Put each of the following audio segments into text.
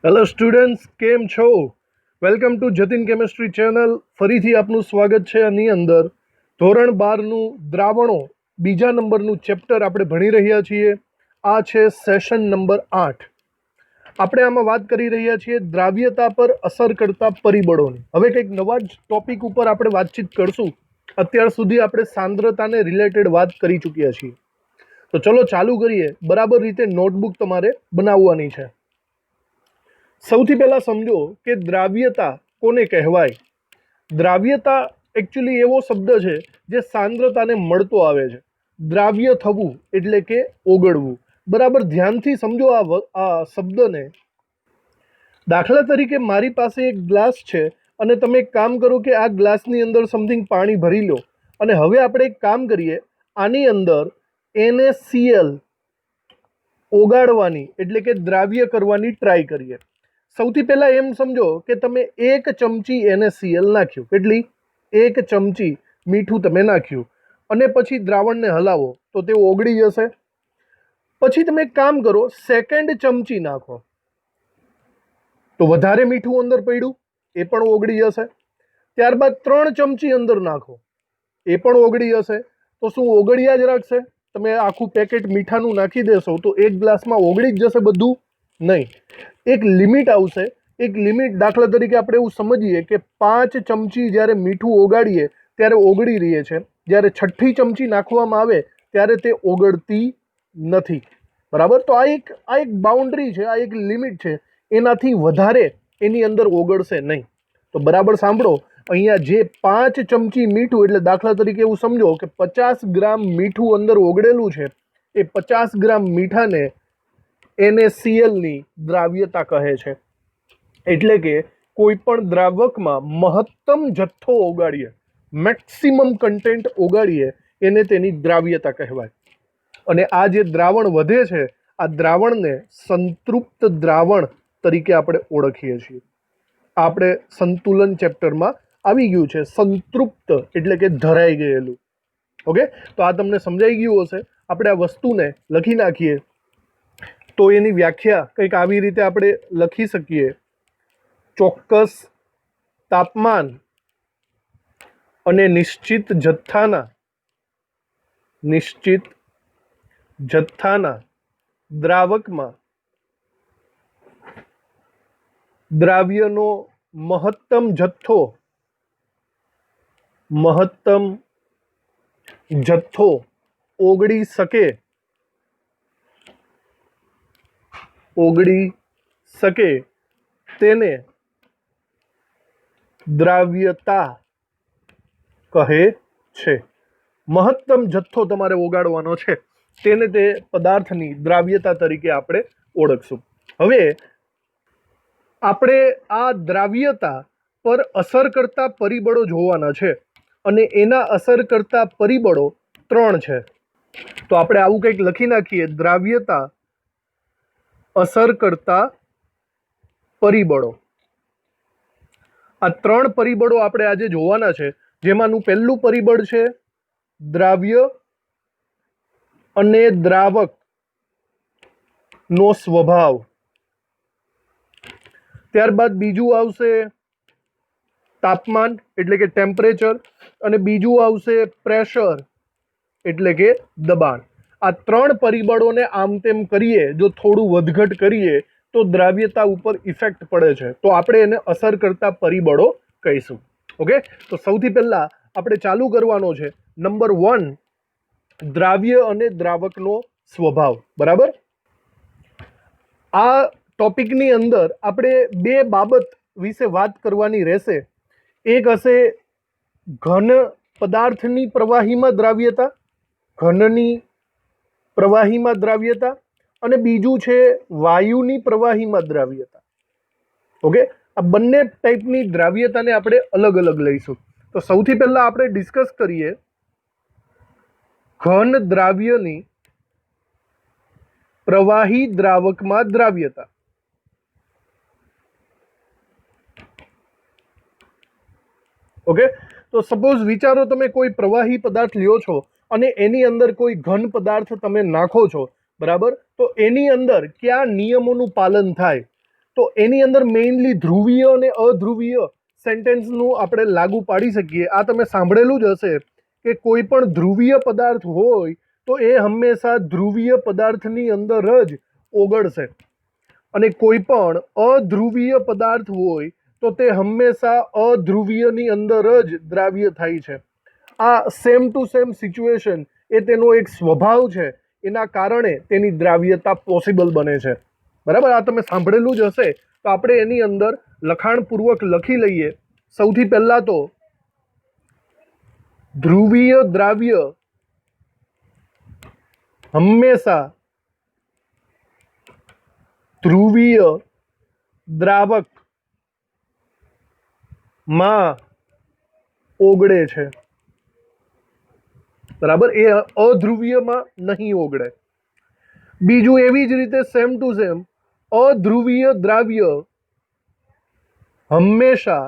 Hello students, કેમ છો? Welcome to Jatin chemistry channel. ફરીથી આપનું સ્વાગત છે. આની અંદર ધોરણ 12નું દ્રાવણો બીજા નંબરનું ચેપ્ટર આપણે ભણી રહ્યા છીએ. આ છે સેશન નંબર 8. આપણે આમાં વાત કરી રહ્યા છીએ દ્રાવ્યતા પર અસર કરતા પરિબળોની. હવે કંઈક નવા જ ટોપિક ઉપર આપણે વાતચીત કરશું. અત્યાર સુધી આપણે સાંદ્રતાને રિલેટેડ વાત કરી ચૂક્યા છીએ. તો ચલો ચાલુ કરીએ. બરાબર રીતે નોટબુક તમારે બનાવવાની છે. સૌથી પહેલા સમજો કે દ્રાવ્યતા કોને કહેવાય. દ્રાવ્યતા એકચ્યુઅલી એવો શબ્દ છે જે સાંદ્રતાને મળતો આવે છે. દ્રાવ્ય થવું એટલે કે ઓગળવું. બરાબર ધ્યાનથી સમજો આ શબ્દને. દાખલા તરીકે મારી પાસે એક ગ્લાસ છે અને તમે એક કામ કરો કે આ ગ્લાસની અંદર સમથિંગ પાણી ભરી લો અને હવે આપણે એક કામ કરીએ, આની અંદર NaCl ઓગાળવાની એટલે કે દ્રાવ્ય કરવાની ટ્રાય કરીએ. સૌથી પહેલાં એમ સમજો કે તમે 1 ચમચી NaCl નાખ્યું. કેટલી? 1 ચમચી મીઠું તમે નાખ્યું અને પછી દ્રાવણને હલાવો તો તે ઓગળી જશે. પછી તમે એક કામ કરો, સેકન્ડ ચમચી નાખો તો વધારે મીઠું અંદર પડ્યું, એ પણ ઓગળી જશે. ત્યારબાદ 3 ચમચી અંદર નાખો, એ પણ ઓગળી જશે. તો શું ઓગળ્યા જ રાખશે? તમે આખું પેકેટ મીઠાનું નાખી દેશો તો એક ગ્લાસમાં ઓગળી જ જશે બધું? નહીં. એક લિમિટ આવશે. એક લિમિટ, દાખલા તરીકે આપણે એવું સમજીએ કે 5 ચમચી જ્યારે મીઠું ઓગાળીએ ત્યારે ઓગળી રહીએ છે, જ્યારે 6ઠ્ઠી ચમચી નાખવામાં આવે ત્યારે તે ઓગળતી નથી. બરાબર? તો આ એક બાઉન્ડ્રી છે, આ એક લિમિટ છે. એનાથી વધારે એની અંદર ઓગળશે નહીં. તો બરાબર સાંભળો, અહીંયા જે 5 ચમચી મીઠું, એટલે દાખલા તરીકે એવું સમજો કે 50 ગ્રામ મીઠું અંદર ઓગળેલું છે, એ 50 ગ્રામ મીઠાને NaClની દ્રાવ્યતા કહે છે. એટલે કે કોઈ પણ દ્રાવકમાં મહત્તમ જથ્થો ઓગાળીએ, મેક્સિમમ કન્ટેન્ટ ઓગાળીએ, એને તેની દ્રાવ્યતા કહેવાય. અને આ જે દ્રાવણ વધે છે, આ દ્રાવણને સંતૃપ્ત દ્રાવણ તરીકે આપણે ઓળખીએ છીએ. આપણે સંતુલન ચેપ્ટરમાં આવી ગયું છે. સંતૃપ્ત એટલે કે ધરાઈ ગયેલું. ઓકે, તો આ તમને સમજાઈ ગયું હશે. આપણે આ વસ્તુને લખી નાખીએ તો એની વ્યાખ્યા કંઈક આવી રીતે આપણે લખી શકીએ. ચોક્કસ તાપમાન અને નિશ્ચિત જથ્થાના દ્રાવકમાં દ્રાવ્યનો મહત્તમ જથ્થો ઓગળી શકે તેને દ્રાવ્યતા કહે છે. મહત્તમ જથ્થો તમારે ઓગાળવાનો છે, તેને તે પદાર્થની દ્રાવ્યતા તરીકે આપણે ઓળખશું. હવે આપણે આ દ્રાવ્યતા પર અસર કરતા પરિબળો જોવાના છે અને એના અસર કરતા પરિબળો 3 છે. તો આપણે આવું કંઈક લખી નાખીએ, દ્રાવ્યતા અસર કરતા પરિબળો. આ 3 પરિબળો આપણે આજે જોવાના છે, જેમાંનું પહેલું પરિબળ છે દ્રાવ્ય અને દ્રાવકનો સ્વભાવ. ત્યારબાદ બીજું આવશે તાપમાન એટલે કે ટેમ્પરેચર, અને બીજું આવશે પ્રેશર એટલે કે દબાણ. આ 3 પરિબળોને આમ તેમ કરીએ, જો થોડું વધઘટ કરીએ તો દ્રાવ્યતા ઉપર ઇફેક્ટ પડે છે. તો આપણે એને અસર કરતા પરિબળો કહીશું. ઓકે, તો સૌથી પહેલા આપણે ચાલુ કરવાનો છે નંબર 1, દ્રાવ્ય અને દ્રાવકનો સ્વભાવ. બરાબર? આ ટોપિકની અંદર આપણે 2 બાબત વિશે વાત કરવાની રહેશે. એક હશે ઘન પદાર્થની પ્રવાહીમાં દ્રાવ્યતા, ઘનની પ્રવાહીમાં દ્રાવ્યતા, અને બીજું છે વાયુની પ્રવાહીમાં દ્રાવ્યતા. ઓકે, આ બંને ટાઈપની દ્રાવ્યતાને આપણે અલગ અલગ લઈશું. તો સૌથી પહેલા આપણે ડિસ્કસ કરીએ ઘન દ્રાવ્યની પ્રવાહી દ્રાવકમાં દ્રાવ્યતા. ઓકે, તો સપોઝ વિચારો તમે કોઈ પ્રવાહી પદાર્થ લ્યો છો અને એની અંદર કોઈ ઘન પદાર્થ તમે નાખો છો. બરાબર? તો એની અંદર કયા નિયમોનું પાલન થાય? તો એની અંદર મેઇનલી ધ્રુવીય અને અધ્રુવીય સેન્ટેન્સનું આપણે લાગુ પાડી શકીએ. આ તમે સાંભળેલું જ હશે કે કોઈ પણ ધ્રુવીય પદાર્થ હોય તો એ હંમેશા ધ્રુવીય પદાર્થની અંદર જ ઓગળશે, અને કોઈ પણ અધ્રુવીય પદાર્થ હોય તો તે હંમેશા અધ્રુવીયની અંદર જ દ્રાવ્ય થાય છે. આ સેમ ટુ સેમ સિચ્યુએશન એ તેનો એક સ્વભાવ છે, એના કારણે તેની દ્રાવ્યતા પોસિબલ બને છે. બરાબર, આ તમે સાંભળેલું જ હશે. તો આપણે એની અંદર લખાણપૂર્વક લખી લઈએ. સૌથી પહેલા તો ધ્રુવીય દ્રાવ્ય હંમેશા ધ્રુવીય દ્રાવક માં ઓગળે છે. બરાબર, એ અધ્રુવીયમાં નહીં ઓગળે. બીજું એવી જ રીતે સેમ ટુ સેમ અધ્રુવીય દ્રાવ્ય હંમેશા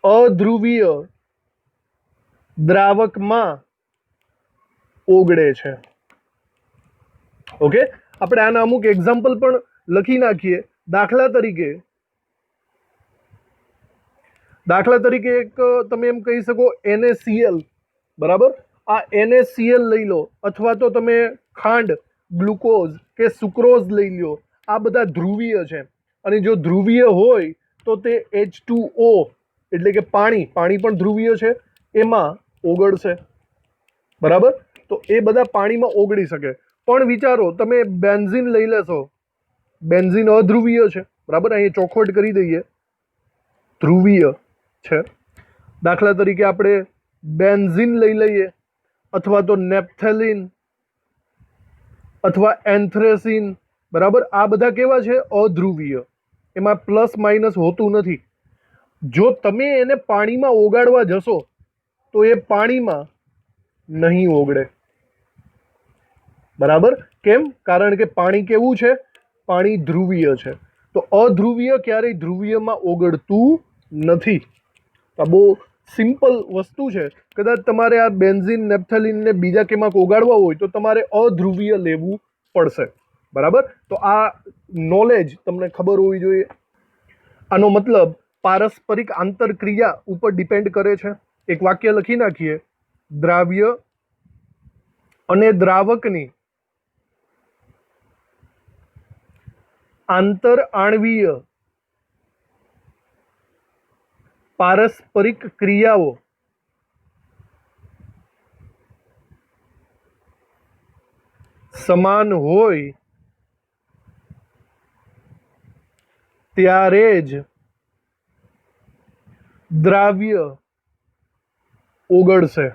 અધ્રુવીય દ્રાવકમાં ઓગળે છે. ઓકે, આપણે આના અમુક એક્ઝામ્પલ પણ લખી નાખીએ. દાખલા તરીકે એક તમે એમ કહી શકો NaCl. બરાબર, આ NaCl લઈ લો, અથવા તો તમે ખાંડ, ગ્લુકોઝ કે સુક્રોઝ લઈ લો. આ બધા ધ્રુવીય છે, અને જો ધ્રુવીય હોય તો તે H2O એટલે કે પાણી પણ ધ્રુવીય છે, એમાં ઓગળશે. બરાબર, તો એ બધા પાણીમાં ઓગળી શકે. પણ વિચારો, તમે બેન્ઝીન લઈ લેશો, બેન્ઝીન અધ્રુવીય છે. બરાબર, અહીં ચોખવટ કરી દઈએ, ધ્રુવીય છે. દાખલા તરીકે આપણે બેન્ઝીન લઈ લઈએ, અથવા તો નેપ્થેલિન અથવા એન્થ્રેસિન. બરાબર, આ બધા કેવા છે? અધ્રુવીય. એમાં પ્લસ માઇનસ હોતું નથી. જો તમે એને પાણીમાં ઓગાળવા જશો તો એ પાણીમાં નહીં ઓગળે. બરાબર, કેમ? કારણ કે પાણી કેવું છે? પાણી ધ્રુવીય છે. તો અધ્રુવીય ક્યારેય ધ્રુવીયમાં ઓગળતું નથી. આ બહુ સિમ્પલ વસ્તુ છે. કદાચ તમારે આ બેન્ઝીન, નેપ્થેલિન ને બીજા કેમાં ઓગાળવા હોય તો તમારે અધ્રુવીય લેવું પડશે. બરાબર, તો આ નોલેજ તમને ખબર હોવી જોઈએ. આનો મતલબ પારસ્પરિક આંતરક્રિયા ઉપર ડિપેન્ડ કરે છે. એક વાક્ય લખી નાખીએ: દ્રાવ્ય અને દ્રાવકની આંતર આણ્વીય પારસ્પરિક ક્રિયાઓ સમાન હોય ત્યારે જ દ્રાવ્ય ઓગળશે.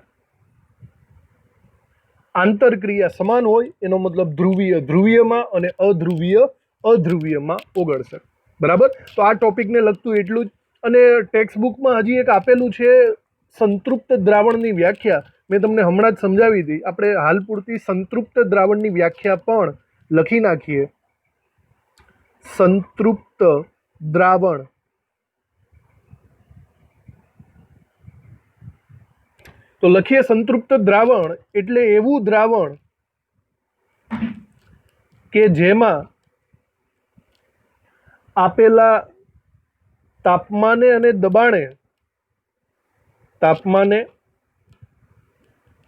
આંતરક્રિયા સમાન હોય એનો મતલબ ધ્રુવીય ધ્રુવીયમાં અને અધ્રુવીય અધ્રુવીયમાં ઓગળશે. બરાબર, તો આ ટોપિકને લગતું એટલું જ. અને ટેક્સ્ટ બુકમાં હજી એક આપેલું છે સંતૃપ્ત દ્રાવણની વ્યાખ્યા. મેં તમને હમણાં જ સમજાવી હતી. આપણે હાલ પૂરતી સંતૃપ્ત દ્રાવણની વ્યાખ્યા પણ લખી નાખીએ. સંતૃપ્ત દ્રાવણ તો લખીએ, સંતૃપ્ત દ્રાવણ એટલે એવું દ્રાવણ કે જેમાં આપેલા તાપમાને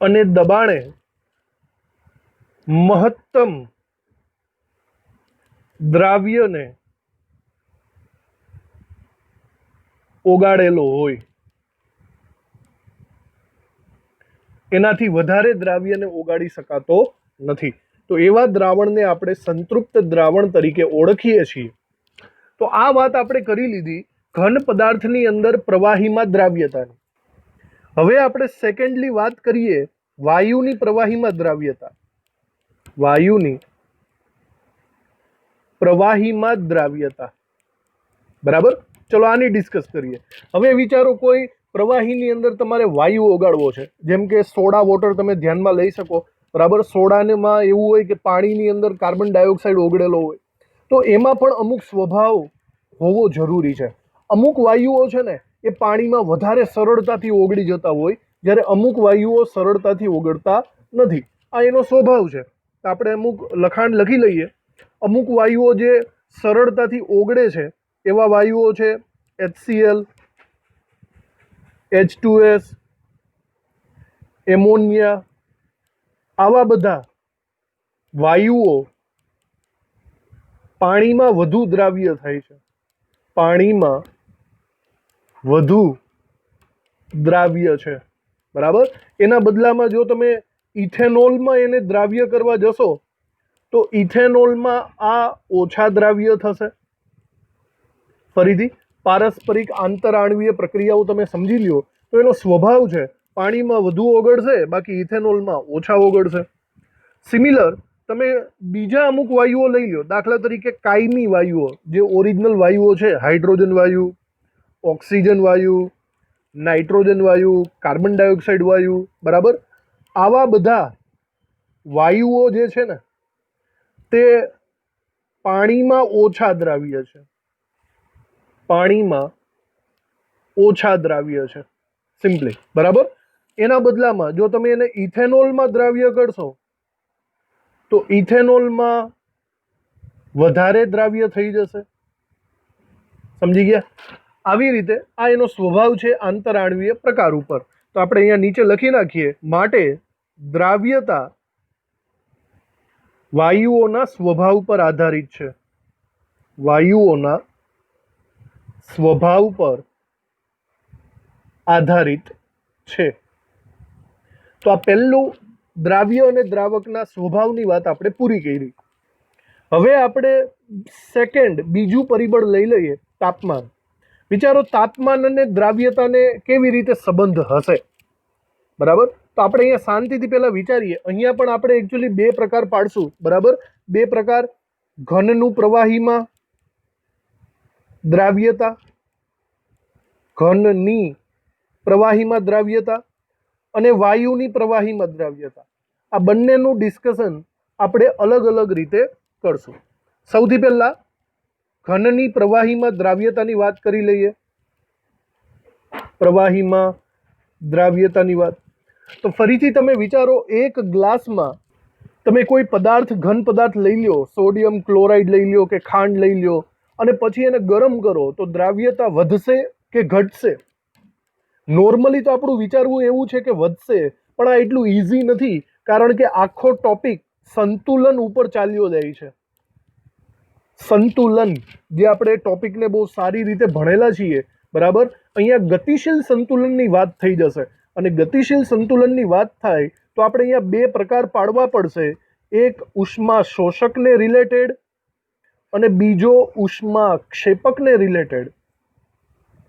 અને દબાણે મહત્તમ દ્રાવ્યને ઓગાળેલો હોય. એનાથી વધારે દ્રાવ્યને ઓગાળી શકાતો નથી. તો એવા દ્રાવણને આપણે સંતૃપ્ત દ્રાવણ તરીકે ઓળખીએ છીએ. તો આ વાત આપણે કરી લીધી ઘન પદાર્થની અંદર પ્રવાહીમાં દ્રાવ્યતાની. હવે આપણે સેકન્ડલી વાત કરીએ વાયુની પ્રવાહીમાં દ્રાવ્યતા. વાયુની પ્રવાહીમાં દ્રાવ્યતા. બરાબર, ચલો આની ડિસ્કસ કરીએ. હવે વિચારો, કોઈ પ્રવાહીની અંદર તમારે વાયુ ઓગાળવો છે, જેમ કે સોડા વોટર તમે ધ્યાનમાં લઈ શકો. બરાબર, સોડામાં એવું હોય કે પાણીની અંદર કાર્બન ડાયોક્સાઇડ ઓગળેલો હોય. તો એમાં પણ અમુક સ્વભાવ હોવો જરૂરી છે. અમુક વાયુઓ છે ને એ પાણીમાં વધારે સરળતાથી ઓગળી જતા હોય, જ્યારે અમુક વાયુઓ સરળતાથી ઓગળતા નથી. આ એનો સ્વભાવ છે. આપણે અમુક લખાણ લખી લઈએ. અમુક વાયુઓ જે સરળતાથી ઓગળે છે એવા વાયુઓ છે HCl, H2S, એમોનિયા. આવા બધા વાયુઓ પાણીમાં વધુ દ્રાવ્ય થાય છે, પાણીમાં વધુ દ્રાવ્ય છે, બરાબર. એના બદલામાં જો તમે ઇથેનોલમાં એને દ્રાવ્ય કરવા જશો તો ઇથેનોલમાં આ ઓછા દ્રાવ્ય થશે. ફરીથી પારસ્પરિક આંતરાણવીય પ્રક્રિયાઓ તમે સમજી લ્યો તો એનો સ્વભાવ છે પાણીમાં વધુ ઓગળશે, બાકી ઇથેનોલમાં ઓછા ઓગળશે. સિમિલર તમે બીજા અમુક વાયુઓ લઈ લો, દાખલા તરીકે કાયમી વાયુઓ જે ઓરિજિનલ વાયુઓ છે, હાઇડ્રોજન વાયુ, ઓક્સિજન વાયુ, નાઇટ્રોજન વાયુ, કાર્બન ડાયોક્સાઇડ વાયુ, બરાબર. આવા બધા વાયુઓ જે છે ને તે પાણીમાં ઓછા દ્રાવ્ય છે, પાણીમાં ઓછા દ્રાવ્ય છે સિમ્પલી, બરાબર. એના બદલામાં જો તમે એને ઇથેનોલમાં દ્રાવ્ય કરશો તો ઇથેનોલમાં વધારે દ્રાવ્ય થઈ જશે. સમજી ગયા? આવી રીતે આ એનો સ્વભાવ છે આંતરાણવીય પ્રકાર ઉપર. તો આપણે અહીંયા નીચે લખી નાખીએ, માટે દ્રાવ્યતા વાયુઓના સ્વભાવ પર આધારિત છે, વાયુઓના સ્વભાવ પર આધારિત છે. તો આ પહેલું દ્રાવ્ય અને દ્રાવકના સ્વભાવની વાત આપણે પૂરી કરી. હવે આપણે સેકન્ડ બીજું પરિબળ લઈ લઈએ, તાપમાન. વિચારો તાપમાન અને દ્રાવ્યતાને કેવી રીતે સંબંધ હશે, બરાબર. તો આપણે અહીંયા શાંતિથી પહેલા વિચારીએ. અહીંયા પણ આપણે એકચ્યુઅલી બે પ્રકાર પાડશું, બરાબર. બે પ્રકાર, ઘનનું પ્રવાહીમાં દ્રાવ્યતા, ઘનની પ્રવાહીમાં દ્રાવ્યતા અને વાયુની પ્રવાહીમાં દ્રાવ્યતા. આ બંનેનું ડિસ્કશન આપણે અલગ અલગ રીતે કરશું. સૌથી પહેલા ઘનની પ્રવાહીમાં દ્રાવ્યતાની વાત કરી લઈએ. પ્રવાહીમાં દ્રાવ્યતાની વાત. તો ફરીથી તમે વિચારો, એક ગ્લાસમાં તમે કોઈ પદાર્થ, ઘન પદાર્થ લઈ લો, સોડિયમ ક્લોરાઇડ લઈ લો કે ખાંડ લઈ લો, અને પછી એને ગરમ કરો તો દ્રાવ્યતા વધશે કે ઘટશે? નોર્મલી તો આપણું વિચારવું એવું છે કે વધશે, પણ આ એટલું ઇઝી નથી, કારણ કે આખો ટોપિક સંતુલન ઉપર ચાલ્યો જાય છે. સંતુલન જે આપણે ટોપિકને બહુ સારી રીતે ભણેલા છીએ, બરાબર. અહીંયા ગતિશીલ સંતુલનની વાત થઈ જશે, અને ગતિશીલ સંતુલનની વાત થાય તો આપણે અહીંયા બે પ્રકાર પાડવા પડશે. એક ઉષ્મા શોષકને રિલેટેડ અને બીજો ઉષ્મા ક્ષેપકને રિલેટેડ.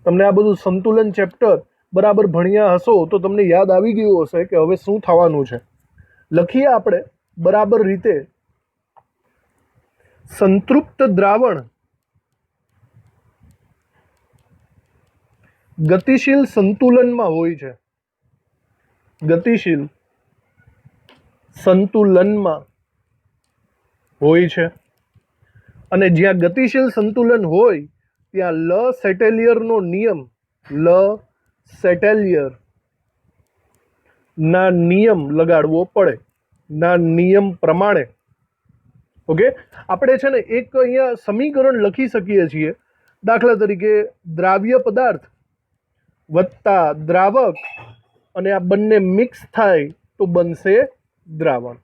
તમને આ બધું સંતુલન ચેપ્ટર બરાબર ભણ્યા હશો તો તમને યાદ આવી ગયું હશે કે હવે શું થવાનું છે. લખીએ આપણે બરાબર રીતે. સંતૃપ્ત દ્રાવણ ગતિશીલ સંતુલનમાં હોય છે, ગતિશીલ સંતુલનમાં હોય છે. અને જ્યાં ગતિશીલ સંતુલન હોય ત્યાં લ સેટેલિયરનો નિયમ, લ સેટેલિયર ના નિયમ લગાડવો પડે, ના નિયમ પ્રમાણે. ઓકે, આપણે છે ને એક અહીંયા સમીકરણ લખી શકીએ છીએ. દાખલા તરીકે દ્રાવ્ય પદાર્થ વત્તા દ્રાવક, અને આ બંને મિક્સ થાય તો બનશે દ્રાવણ.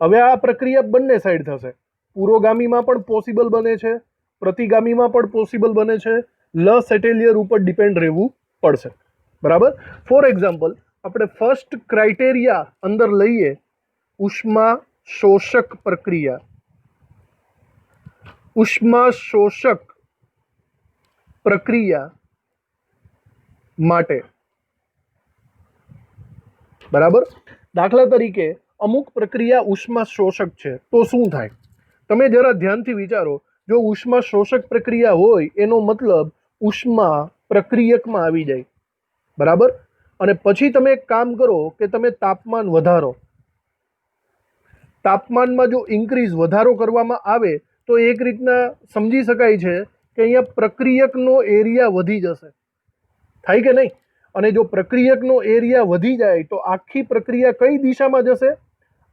હવે આ પ્રક્રિયા બંને સાઈડ થશે. પુરોગામીમાં પણ પોસિબલ બને છે, પ્રતિગામીમાં પણ પોસિબલ બને છે. લ સેટેલિયર ઉપર ડિપેન્ડ રહેવું પડશે, બરાબર. ફોર એક્ઝામ્પલ, આપણે ફર્સ્ટ ક્રાઇટેરિયા અંદર લઈએ, ઉષ્મા શોષક પ્રક્રિયા. ઉષ્મા શોષક પ્રક્રિયા માટે, બરાબર. દાખલા તરીકે અમુક પ્રક્રિયા ઉષ્મા શોષક છે તો શું થાય? તમે જરા ધ્યાનથી વિચારો. જો ઉષ્મા શોષક પ્રક્રિયા હોય એનો મતલબ ઉષ્મા પ્રક્રિયકમાં આવી જાય, બરાબર. અને પછી તમે એક કામ કરો કે તમે તાપમાન વધારો. તાપમાનમાં જો ઇન્ક્રીઝ, વધારો કરવામાં આવે તો એક રીતના સમજી શકાય છે કે અહીંયા પ્રક્રિયકનો એરિયા વધી જશે. થાય કે નહીં? અને જો પ્રક્રિયકનો એરિયા વધી જાય તો આખી પ્રક્રિયા કઈ દિશામાં જશે?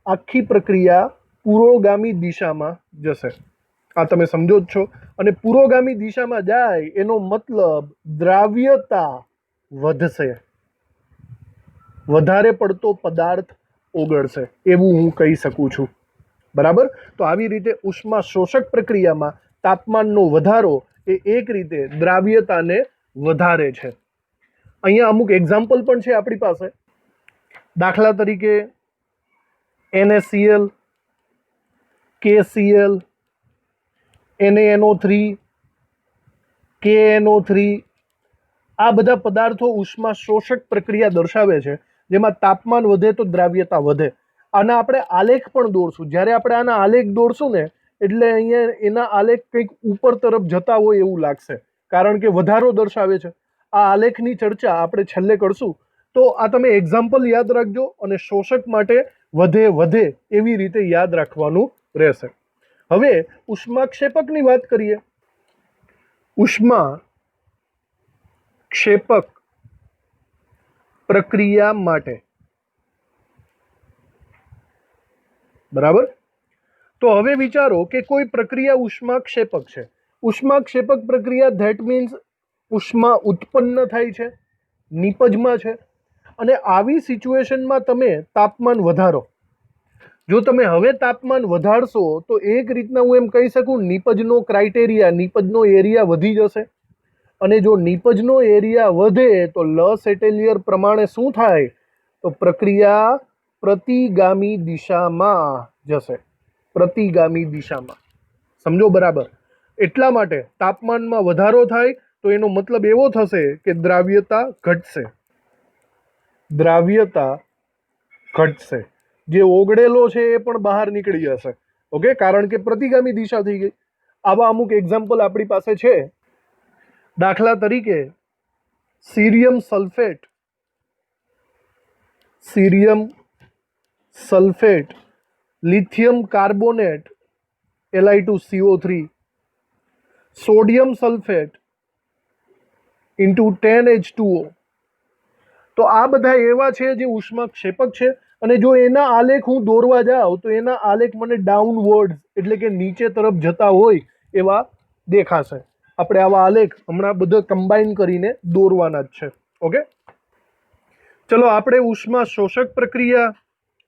આખી પ્રક્રિયા પુરોગામી દિશામાં જશે. આ તમે સમજો જ છો. અને પુરોગામી દિશામાં જાય એનો મતલબ દ્રાવ્યતા વધશે, વધારે પડતો પદાર્થ ઓગળશે, એવું હું કહી શકું છું. બરાબર. તો આવી રીતે ઉષ્મા શોષક પ્રક્રિયામાં તાપમાનનો વધારો એ એક રીતે દ્રાવ્યતાને વધારે છે. અહીંયા અમુક એક્ઝામ્પલ પણ છે આપણી પાસે. દાખલા તરીકે NaCl, KCl, NaNO3, KNO3, આ બધા પદાર્થો ઉષ્મા શોષક પ્રક્રિયા દર્શાવે છે, જેમાં તાપમાન વધે તો દ્રાવ્યતા વધે. આના આપણે આલેખ પણ દોરશું. જ્યારે આપણે આના આલેખ દોરશું ને એટલે અહીંયા એના આલેખ કંઈક ઉપર તરફ જતા હોય એવું લાગશે, કારણ કે વધારો દર્શાવે છે. આ આલેખની ચર્ચા આપણે છેલ્લે કરશું. તો આ તમે એક્ઝામ્પલ યાદ રાખજો અને શોષક માટે વધે વધે એવી રીતે યાદ રાખવાનું રહેશે. હવે ઉષ્માક્ષેપકની વાત કરીએ. ઉષ્મા ક્ષેપક પ્રક્રિયા માટે, બરાબર. તો હવે વિચારો કે કોઈ પ્રક્રિયા ઉષ્માક્ષેપક છે. ઉષ્માક્ષેપક પ્રક્રિયા ધેટ મીન્સ ઉષ્મા ઉત્પન્ન થાય છે, નિપજમાં છે, અને આવી સિચ્યુએશનમાં તમે તાપમાન વધારો. જો તમે હવે તાપમાન વધારશો તો એક રીતના હું એમ કહી શકું, નિપજનો ક્રાઇટેરિયા, નિપજનો એરિયા વધી જશે. અને જો નિપજનો એરિયા વધે તો લ સેટેલિયર પ્રમાણે શું થાય, તો પ્રક્રિયા પ્રતિગામી દિશામાં જશે, પ્રતિગામી દિશામાં. સમજો બરાબર. એટલા માટે તાપમાનમાં વધારો થાય તો એનો મતલબ એવો થશે કે દ્રાવ્યતા ઘટશે, દ્રાવ્યતા ઘટશે. જે ઓગળેલો છે એ પણ બહાર નીકળી જશે. ઓકે, કારણ કે પ્રતિગામી દિશા થઈ ગઈ. આવા અમુક એક્ઝામ્પલ આપણી પાસે છે. દાખલા તરીકે cerium sulphate, cerium sulphate, lithium carbonate Li2CO3, sodium sulphate into 10H2O. તો આ બધા એવા છે જે ઉષ્માક્ષેપક છે. અને જો એના આલેખ હું દોરવા જાઉં તો એના આલેખ મને ડાઉનવર્ડ એટલે કે નીચે તરફ જતા હોય એવા દેખાશે. આપણે આવા આલેખ હમણાં બધા કમ્બાઈન કરીને દોરવાના જ છે. ઓકે, ચલો આપણે ઉષ્મા શોષક પ્રક્રિયા,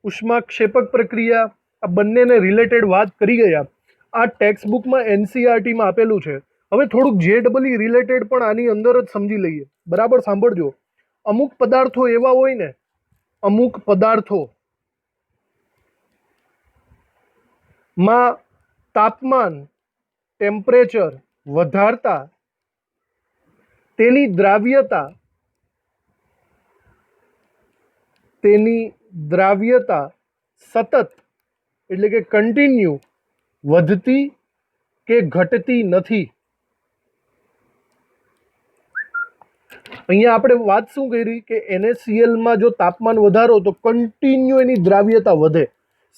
ઉષ્માક્ષેપક પ્રક્રિયા આ બંનેને રિલેટેડ વાત કરી ગયા. આ ટેક્સ્ટ બુકમાં NCERTમાં આપેલું છે. હવે થોડુંક JEE રિલેટેડ પણ આની અંદર જ સમજી લઈએ. બરાબર, સાંભળજો. અમુક પદાર્થો એવા હોય ને, અમુક પદાર્થો માં તાપમાન, ટેમ્પરેચર વધારતા તેની દ્રાવ્યતા સતત એટલે કે કન્ટિન્યુ વધતી કે ઘટતી નથી. અહીંયા આપણે વાત શું કરી કે NaClમાં જો તાપમાન વધારો તો કન્ટિન્યુ એની દ્રાવ્યતા વધે.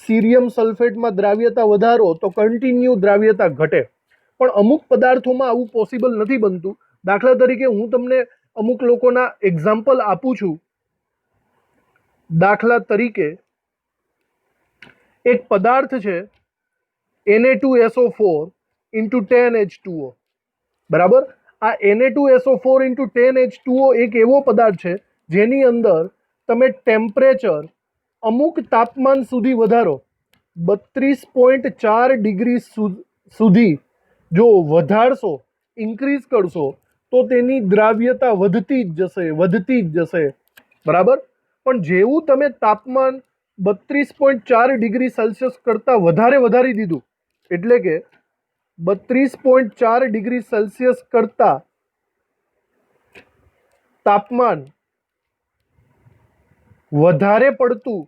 સીરિયમ સલ્ફેટમાં દ્રાવ્યતા વધારો તો કન્ટિન્યુ દ્રાવ્યતા ઘટે. પણ અમુક પદાર્થોમાં આવું પોસિબલ નથી બનતું. દાખલા તરીકે હું તમને અમુક લોકોના એક્ઝામ્પલ આપું છું. દાખલા તરીકે એક પદાર્થ છે Na2SO4 ઇન્ટુ 10H2O, બરાબર. આ Na2SO4 ઇન્ટુ 10H2O એક એવો પદાર્થ છે જેની અંદર તમે ટેમ્પરેચર અમુક તાપમાન સુધી વધારો, 32.4 ડિગ્રી સુધી જો વધારશો, ઇન્ક્રીઝ કરશો તો તેની દ્રાવ્યતા વધતી જ જશે, વધતી જ જશે. બરાબર. પણ જેવું તમે તાપમાન 32.4 ડિગ્રી સેલ્સિયસ કરતાં વધારે વધારી દીધું, એટલે કે 32.4 ડિગ્રી સેલ્સિયસ કરતાં તાપમાન વધારે પડતું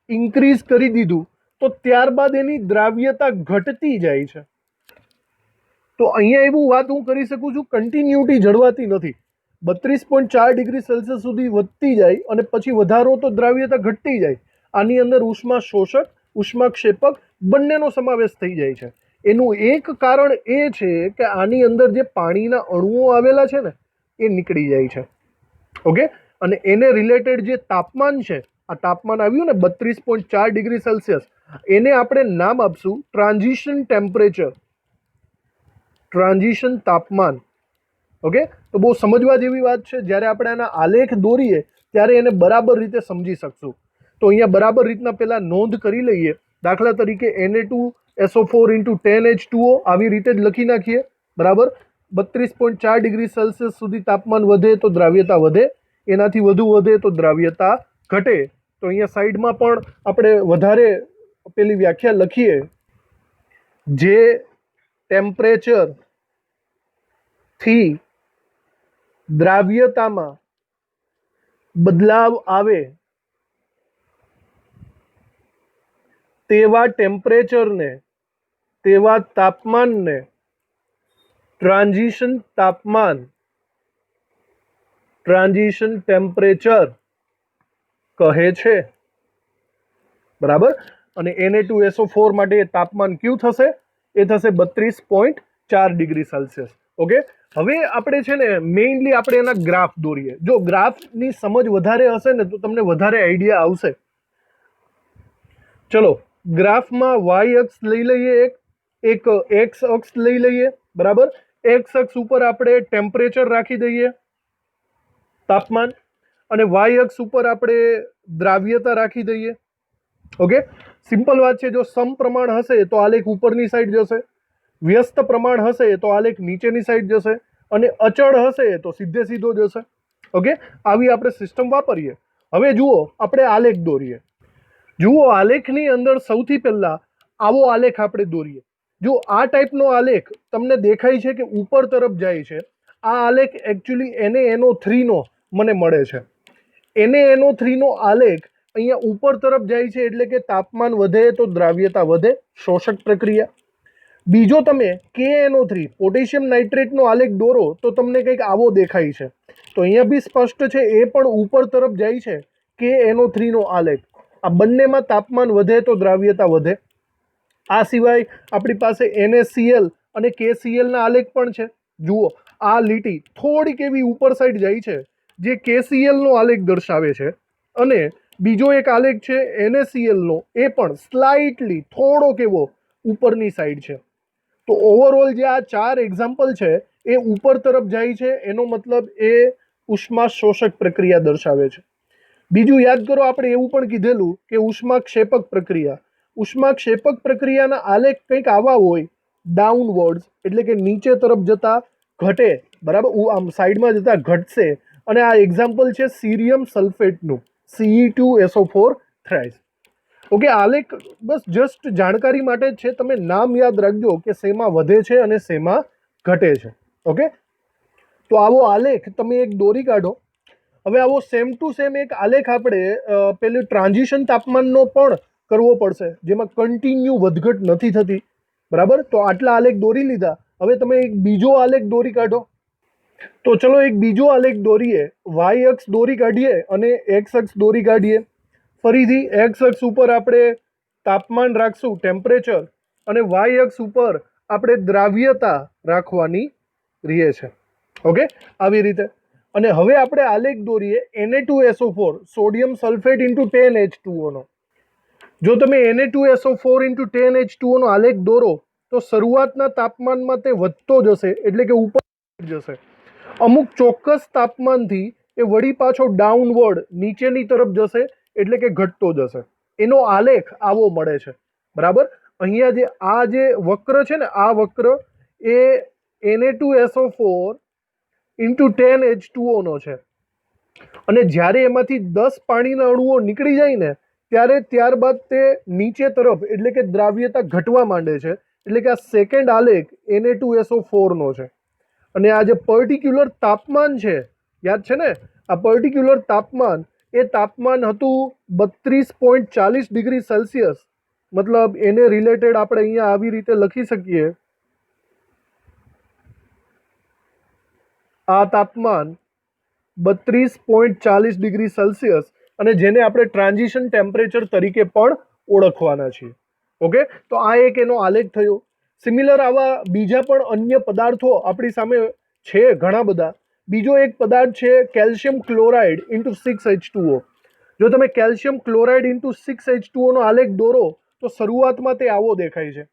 ઇન્ક્રીઝ કરી દીધું તો ત્યારબાદ એની દ્રાવ્યતા ઘટતી જાય છે. તો અહીંયા એવું વાત હું કરી શકું છું, કન્ટિન્યુટી જળવાતી નથી. 32.4 ડિગ્રી સેલ્સિયસ સુધી વધતી જાય અને પછી વધારો તો દ્રાવ્યતા ઘટતી જાય. આની અંદર ઉષ્મા શોષક, ઉષ્માક્ષેપક બંનેનો સમાવેશ થઈ જાય છે. એનું એક કારણ એ છે કે આની અંદર જે પાણીના અણુઓ આવેલા છે ને એ નીકળી જાય છે. ઓકે, અને એને રિલેટેડ જે તાપમાન છે, આ તાપમાન આવ્યું ને 32.4 ડિગ્રી સેલ્સિયસ, એને આપણે નામ આપશું ટ્રાન્ઝિશન ટેમ્પરેચર. ટ્રાન્ઝિશન તાપમાન. ઓકે, તો બહુ સમજવા જેવી વાત છે. જ્યારે આપણે આના આલેખ દોરીએ ત્યારે એને બરાબર રીતે સમજી શકશું. તો અહીંયા બરાબર રીતના પહેલાં નોંધ કરી લઈએ. દાખલા તરીકે Na2SO4 × 10H2O આવી રીતે જ લખી નાખીએ. બરાબર, 32.4 ડિગ્રી સેલ્સિયસ સુધી તાપમાન વધે તો દ્રાવ્યતા વધે, એનાથી વધુ વધે તો દ્રાવ્યતા ઘટે. તો અહીંયા સાઈડમાં પણ આપણે વધારે પેલી વ્યાખ્યા લખીએ. જે ટેમ્પરેચર થી દ્રાવ્યતામાં બદલાવ આવે તેવા ટેમ્પરેચરને, તેવા તાપમાનને ટ્રાન્ઝિશન તાપમાન, ટ્રાન્ઝિશન ટેમ્પરેચર કહે છે. બરાબર, અને Na2SO4 માટે તાપમાન કયું થશે? એ થશે 32.4 ડિગ્રી સેલ્સિયસ. ઓકે, હવે આપણે છે ને મેઇનલી આપણે એના ગ્રાફ દોરીએ. જો ગ્રાફની સમજ વધારે હશે ને તો તમને વધારે આઈડિયા આવશે. ચલો, ગ્રાફમાં વાય અક્ષ લઈ લઈએ, એક એક્સ અક્ષ લઈ લઈએ. બરાબર, એક્સ અક્ષ ઉપર આપણે ટેમ્પરેચર રાખી દઈએ, તાપમાન, અને વાય અક્ષ ઉપર આપણે દ્રાવ્યતા રાખી દઈએ. ઓકે, સિમ્પલ વાત છે. જો સમપ્રમાણ હશે તો આલેખ ઉપરની સાઈડ જશે, વ્યસ્ત પ્રમાણ હશે તો આલેખ નીચેની સાઈડ જશે, અને અચળ હશે તો સીધે સીધો જશે. ઓકે, આવી આપણે સિસ્ટમ વાપરીએ. હવે જુઓ, આપણે આલેખ દોરીએ. જુઓ, આલેખની અંદર સૌથી પહેલા આવો આલેખ આપણે દોરીએ. જો આ ટાઈપનો આલેખ તમને દેખાય છે કે ઉપર તરફ જાય છે, આ આલેખ એકચ્યુઅલી NaNO3 નો મને મળે છે. NaNO3 નો આલેખ અહીંયા ઉપર તરફ જાય છે, એટલે કે તાપમાન વધે તો દ્રાવ્યતા વધે, શોષક પ્રક્રિયા. બીજો તમે KNO3 પોટેશિયમ નાઇટ્રેટનો આલેખ દોરો તો તમને કંઈક આવો દેખાય છે. તો અહીંયા બી સ્પષ્ટ છે, એ પણ ઉપર તરફ જાય છે, KNO3 નો આલેખ. આ બંનેમાં તાપમાન વધે તો દ્રાવ્યતા વધે. આ સિવાય આપણી પાસે NaCl અને KCl ના આલેખ પણ છે. જુઓ, આ લીટી થોડીક એવી ઉપર સાઈડ જાય છે, જે KCl નો આલેખ દર્શાવે છે, અને બીજો એક આલેખ છે NaCl નો, એ પણ સ્લાઇટલી થોડોક એવો ઉપરની સાઈડ છે. તો ઓવરઓલ જે આ 4 એક્ઝામ્પલ છે એ ઉપર તરફ જાય છે, એનો મતલબ એ ઉષ્મા શોષક પ્રક્રિયા દર્શાવે છે. બીજું યાદ કરો, આપણે એવું પણ કીધેલું કે ઉષ્માક્ષેપક પ્રક્રિયા. ઉષ્માક્ષેપક પ્રક્રિયાના આલેખ કંઈક આવા હોય, ડાઉનવર્ડ્સ, એટલે કે નીચે તરફ જતા ઘટે. બરાબર, આમ સાઈડમાં જતા ઘટશે. અને આ એક્ઝામ્પલ છે સીરિયમ સલ્ફેટનું, Ce2SO4 થ્રાઇસ. ઓકે, આલેખ બસ જસ્ટ જાણકારી માટે જ છે. તમે નામ યાદ રાખજો કે શેમાં વધે છે અને શેમાં ઘટે છે. ઓકે, તો આવો આલેખ તમે એક દોરી કાઢો. હવે આવો સેમ ટુ સેમ એક આલેખ આપણે પેલું ટ્રાન્ઝિશન તાપમાનનો પણ કરવો પડશે, જેમાં કન્ટિન્યુ વધઘટ નથી થતી. બરાબર, તો આટલા આલેખ દોરી લીધા. હવે તમે એક બીજો આલેખ દોરી કાઢો. તો ચલો એક બીજો આલેખ દોરીએ. વાય અક્ષ દોરી કાઢીએ અને એક્સ અક્ષ દોરી કાઢીએ. ફરીથી એક્સ અક્ષ ઉપર આપણે તાપમાન રાખશું, ટેમ્પરેચર, અને વાય અક્ષ ઉપર આપણે દ્રાવ્યતા રાખવાની રહે છે. ઓકે, આવી રીતે. અને હવે આપણે આલેખ દોરીએ Na2SO4 સોડિયમ સલ્ફેટ × 10H2O નો. જો તમે Na2SO4 × 10H2O નો આલેખ દોરો તો શરૂઆતના તાપમાનમાં તે વધતો જશે, એટલે કે ઉપર જશે. અમુક ચોક્કસ તાપમાનથી એ વળી પાછો ડાઉનવર્ડ નીચેની તરફ જશે, એટલે કે ઘટતો જશે. એનો આલેખ આવો મળે છે. બરાબર, અહીંયા જે આ જે વક્ર છે ને, આ વક્ર એ Na2SO4 × 10H2O નો છે. અને જ્યારે એમાંથી 10 પાણીના અણુઓ નીકળી જાય ને, ત્યારબાદ તે નીચે તરફ, એટલે કે દ્રાવ્યતા ઘટવા માંડે છે. એટલે કે આ સેકન્ડ આલેખ Na2SO4 નો છે. અને આ જે પર્ટિક્યુલર તાપમાન છે, યાદ છે ને, આ પર્ટિક્યુલર તાપમાન, એ તાપમાન હતું 32.40 ડિગ્રી સેલ્સિયસ. મતલબ એને રિલેટેડ આપણે અહીંયા આવી રીતે લખી શકીએ. આ તાપમાન 32.40 ડિગ્રી સેલ્સિયસ, અને જેને આપણે ટ્રાન્ઝિશન ટેમ્પરેચર તરીકે પણ ઓળખવાના છીએ. ઓકે, તો આ એક એનો આલેખ થયો. સિમિલર આવા બીજા પણ અન્ય પદાર્થો આપણી સામે છે ઘણા બધા. બીજો એક પદાર્થ છે કેલ્શિયમ ક્લોરાઇડ × 6H2O. જો તમે કેલ્શિયમ ક્લોરાઇડ × 6H2O નો આલેખ દોરો તો શરૂઆતમાં તે આવો દેખાય છે.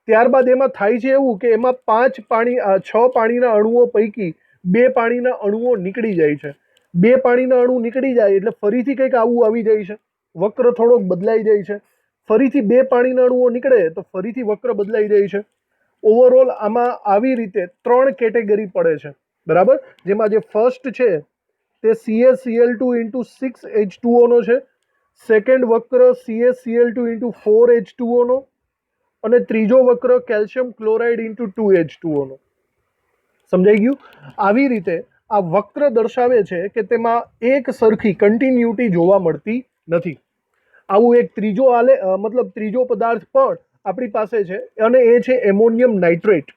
ત્યારબાદ એમાં થાય છે એવું કે એમાં 6 પાણીના અણુઓ પૈકી 2 પાણીના અણુઓ નીકળી જાય છે. 2 પાણીના અણુ નીકળી જાય એટલે ફરીથી કંઈક આવું આવી જાય છે, વક્ર થોડોક બદલાઈ જાય છે. ફરીથી 2 પાણીના અણુઓ નીકળે તો ફરીથી વક્ર બદલાઈ જાય છે. ઓવરઓલ આમાં આવી રીતે 3 કેટેગરી પડે છે, બરાબર. જેમાં જે ફર્સ્ટ છે તે CaCl2 × 6H2O નો છે, સેકન્ડ વક્ર CaCl2 × 4H2O નો, અને ત્રીજો વક્ર કેલ્શિયમ ક્લોરાઇડ × 2H2O નો. સમજાઈ ગયું? આવી રીતે આ વક્ર દર્શાવે છે કે તેમાં એક સરખી કન્ટિન્યુટી જોવા મળતી નથી. આવું એક ત્રીજો પદાર્થ પણ આપણી પાસે છે, અને એ છે એમોનિયમ નાઇટ્રેટ.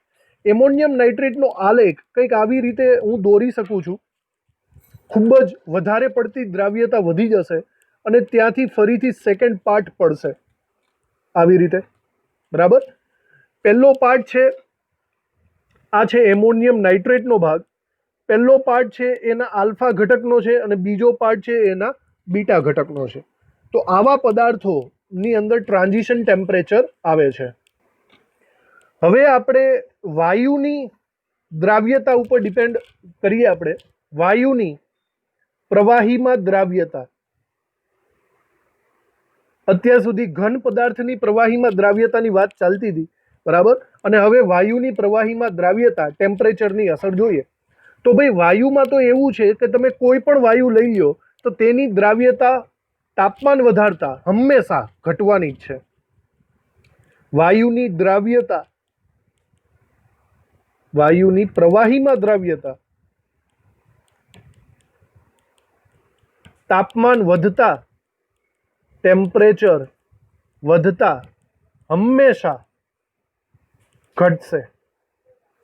એમોનિયમ નાઇટ્રેટનો આલેખ કંઈક આવી રીતે હું દોરી શકું છું. ખૂબ જ વધારે પડતી દ્રાવ્યતા વધી જશે અને ત્યાંથી ફરીથી સેકન્ડ પાર્ટ પડશે આવી રીતે, બરાબર. પહેલો પાર્ટ છે આ છે એમોનિયમ નાઇટ્રેટનો ભાગ. પહેલો પાર્ટ છે એના આલ્ફા ઘટકનો છે અને બીજો પાર્ટ છે એના બીટા ઘટકનો છે. તો આવા પદાર્થોની અંદર ટ્રાન્ઝિશન ટેમ્પરેચર આવે છે. હવે આપણે વાયુની દ્રાવ્યતા ઉપર ડિપેન્ડ કરીએ. આપણે વાયુની પ્રવાહીમાં દ્રાવ્યતા, અત્યાર સુધી ઘન પદાર્થની પ્રવાહીમાં દ્રાવ્યતાની વાત ચાલતી હતી, બરાબર. અને હવે વાયુની પ્રવાહીમાં દ્રાવ્યતા ટેમ્પરેચરની અસર જોઈએ. તો ભાઈ વાયુમાં તો એવું છે કે તમે કોઈ પણ વાયુ લઈ લો તો તેની દ્રાવ્યતા તાપમાન વધારતા હંમેશા ઘટવાની જ છે. વાયુની દ્રાવ્યતા, વાયુની પ્રવાહીમાં દ્રાવ્યતા તાપમાન વધતા, ટેમ્પરેચર વધતા હંમેશા ઘટશે,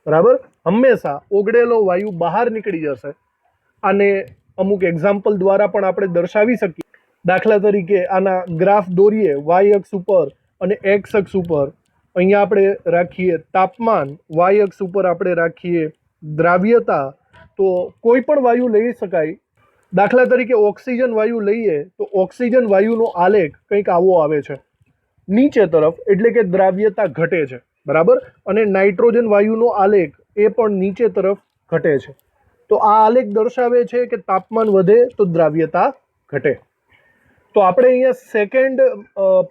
બરાબર. હંમેશા ઓગળેલો વાયુ બહાર નીકળી જશે. આને અમુક એક્ઝામ્પલ દ્વારા પણ આપણે દર્શાવી શકીએ. દાખલા તરીકે આના ગ્રાફ દોરીએ, વાય અક્ષ ઉપર અને એક્સ અક્ષ ઉપર. અહીંયા આપણે રાખીએ તાપમાન, વાય અક્ષ ઉપર આપણે રાખીએ દ્રાવ્યતા. તો કોઈ પણ વાયુ લઈ શકાય. દાખલા તરીકે ઓક્સિજન વાયુ લઈએ તો ઓક્સિજન વાયુનો આલેખ કંઈક આવો આવે છે નીચે તરફ, એટલે કે દ્રાવ્યતા ઘટે છે, બરાબર. અને નાઇટ્રોજન વાયુનો આલેખ એ પણ નીચે તરફ ઘટે છે. તો આ આલેખ દર્શાવે છે કે તાપમાન વધે તો દ્રાવ્યતા ઘટે. તો આપણે અહીંયા સેકન્ડ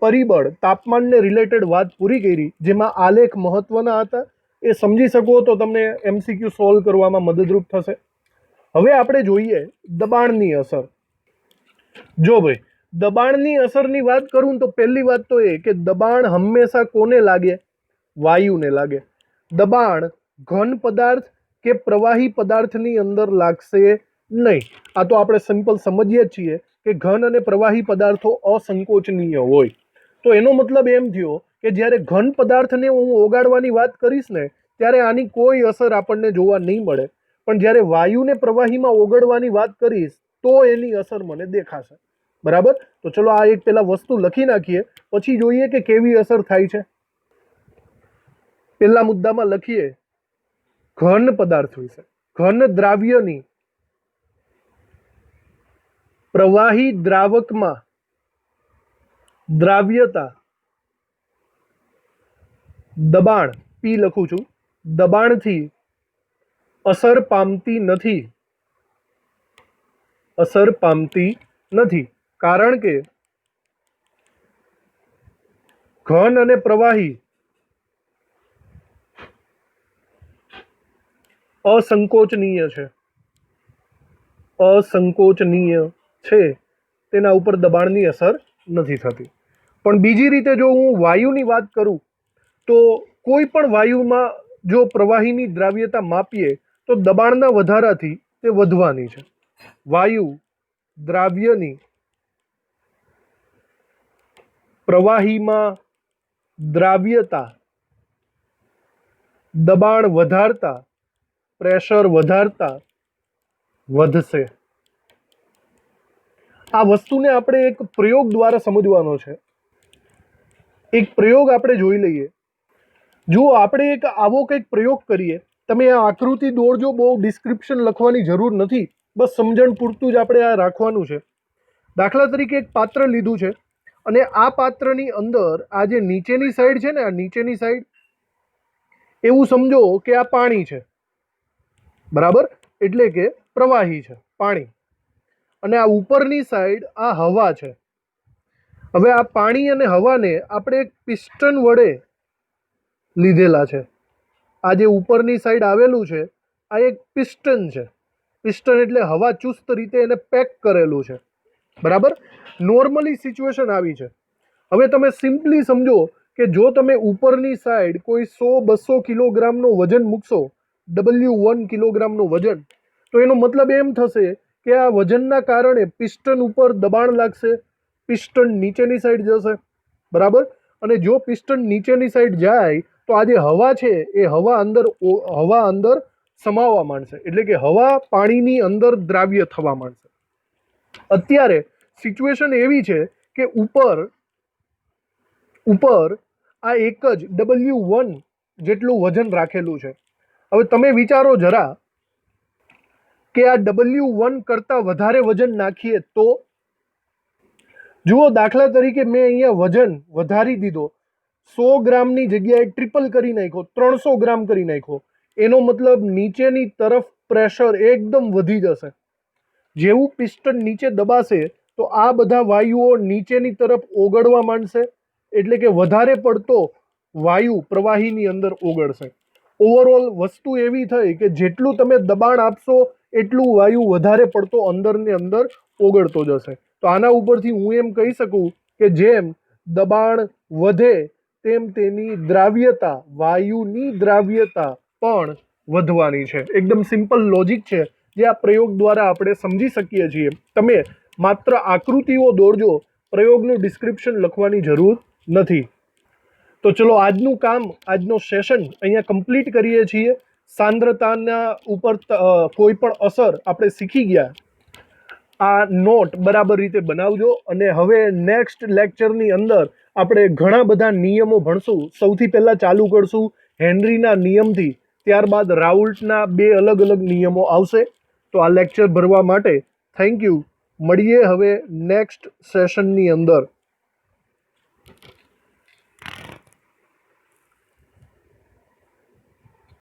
પરિબળ તાપમાનને રિલેટેડ વાત પૂરી કરી, જેમાં આલેખ મહત્વના હતા. એ સમજી શકો તો તમને MCQ સોલ્વ કરવામાં મદદરૂપ થશે. હવે આપણે જોઈએ દબાણની અસર. જો ભાઈ દબાણની અસરની વાત કરું તો પહેલી વાત તો એ કે દબાણ હંમેશા કોને લાગે? વાયુને લાગે. દબાણ ઘન પદાર્થ કે પ્રવાહી પદાર્થની અંદર લાગશે નહીં. આ તો આપણે સિમ્પલ સમજીએ જ છીએ કે ઘન અને પ્રવાહી પદાર્થો અસંકોચનીય હોય. તો એનો મતલબ એમ થયો કે જ્યારે ઘન પદાર્થને હું ઓગાળવાની વાત કરીશ ને ત્યારે આની કોઈ અસર આપણને જોવા નહીં મળે. પણ જ્યારે વાયુને પ્રવાહીમાં ઓગળવાની વાત કરીશ તો એની અસર મને દેખાશે, બરાબર. તો ચલો આ એક પેલા વસ્તુ લખી નાખીએ, પછી જોઈએ કે કેવી અસર થાય છે. પેલા મુદ્દામાં લખીએ ઘન પદાર્થ વિશે. ઘન દ્રાવ્યની પ્રવાહી દ્રાવકમાં દ્રાવ્યતા દબાણ P લખું છું, દબાણથી અસર પામતી નથી. અસર પામતી નથી કારણ કે ઘન અને પ્રવાહી અસંકોચનીય છે. અસંકોચનીય છે, તેના ઉપર દબાણની અસર નથી થતી. પણ બીજી રીતે જો હું વાયુની વાત કરું તો કોઈ પણ વાયુમાં જો પ્રવાહીની દ્રાવ્યતા માપીએ તો દબાણના વધારાથી તે વધવાની છે. વાયુ દ્રાવ્યની પ્રવાહીમાં દ્રાવ્યતા દબાણ વધારતા, પ્રેશર વધારતા વધશે. આ વસ્તુને આપણે એક પ્રયોગ દ્વારા સમજવાનો છે. એક પ્રયોગ આપણે જોઈ લઈએ. જો આપણે એક આવો કંઈક પ્રયોગ કરીએ, તમે આ આકૃતિ દોરજો, બહુ ડિસ્ક્રિપ્શન લખવાની જરૂર નથી, બસ સમજણ પૂરતું જ આપણે આ રાખવાનું છે. દાખલા તરીકે એક પાત્ર લીધું છે અને આ પાત્રની અંદર આ જે નીચેની સાઈડ છે ને, આ નીચેની સાઈડ, એવું સમજો કે આ પાણી છે, બરાબર, એટલે કે પ્રવાહી છે પાણી, અને આ ઉપરની સાઈડ આ હવા છે. હવે આ પાણી અને હવાને આપણે એક પિસ્ટન વડે લીધેલા છે. આ જે ઉપરની સાઈડ આવેલું છે આ એક પિસ્ટન છે. પિસ્ટન એટલે હવા ચુસ્ત રીતે એને પેક કરેલું છે, બરાબર. નોર્મલી સિચ્યુએશન આવી છે. હવે તમે સિમ્પલી સમજો કે જો તમે ઉપરની સાઈડ કોઈ 100-200 કિલોગ્રામનું વજન મૂકશો, W1 કિલોગ્રામનું વજન, તો એનો મતલબ એમ થશે કે આ વજનના કારણે પિસ્ટન ઉપર દબાણ લાગશે, પિસ્ટન નીચેની સાઈડ જશે, બરાબર. અને જો પિસ્ટન નીચેની સાઈડ જાય તો આ જે હવા છે એ હવા અંદર સમાવવા માંડશે, એટલે કે હવા પાણીની અંદર દ્રાવ્ય થવા માંડશે. અત્યારે સિચ્યુએશન એવી છે કે ઉપર આ એક જ W1 જેટલું વજન રાખેલું છે. હવે તમે વિચારો જરા કે આ W1 કરતાં વધારે વજન નાખીએ તો? જુઓ, દાખલા તરીકે મેં અહીંયા વજન વધારી દીધો, 100 ગ્રામની જગ્યાએ ટ્રિપલ કરી નાખ્યો, 300 ગ્રામ કરી નાખ્યો. એનો મતલબ નીચેની તરફ પ્રેશર એકદમ વધી જશે. જેવું પિસ્ટન નીચે દબાશે તો આ બધા વાયુઓ નીચેની તરફ ઓગળવા માંડશે, એટલે કે વધારે પડતો વાયુ પ્રવાહીની અંદર ઓગળશે. ઓવરઓલ વસ્તુ એવી થઈ કે જેટલું તમે દબાણ આપશો એટલું વાયુ વધારે પડતો અંદરને અંદર ઓગળતો જશે. તો આના ઉપરથી હું એમ કહી શકું કે જેમ દબાણ વધે તેમ તેની દ્રાવ્યતા, વાયુની દ્રાવ્યતા પણ વધવાની છે. એકદમ સિમ્પલ લોજિક છે જે આ પ્રયોગ દ્વારા આપણે સમજી શકીએ છીએ. તમે માત્ર આકૃતિઓ દોરજો, પ્રયોગનું ડિસ્ક્રિપ્શન લખવાની જરૂર નથી. તો ચલો આજનું કામ, આજનો સેશન અહીંયા કમ્પ્લીટ કરીએ છીએ. સાંદ્રતાના ઉપર કોઈ પણ અસર આપણે શીખી ગયા. આ નોટ બરાબર રીતે બનાવજો, અને હવે નેક્સ્ટ લેક્ચરની અંદર આપણે ઘણા બધા નિયમો ભણશું. સૌથી પહેલાં ચાલુ કરશું હેનરીના નિયમથી, ત્યારબાદ રાઉલ્ટના 2 અલગ અલગ નિયમો આવશે. તો આ લેક્ચર ભરવા માટે થેન્ક યુ. મળીએ હવે નેક્સ્ટ સેશનની અંદર.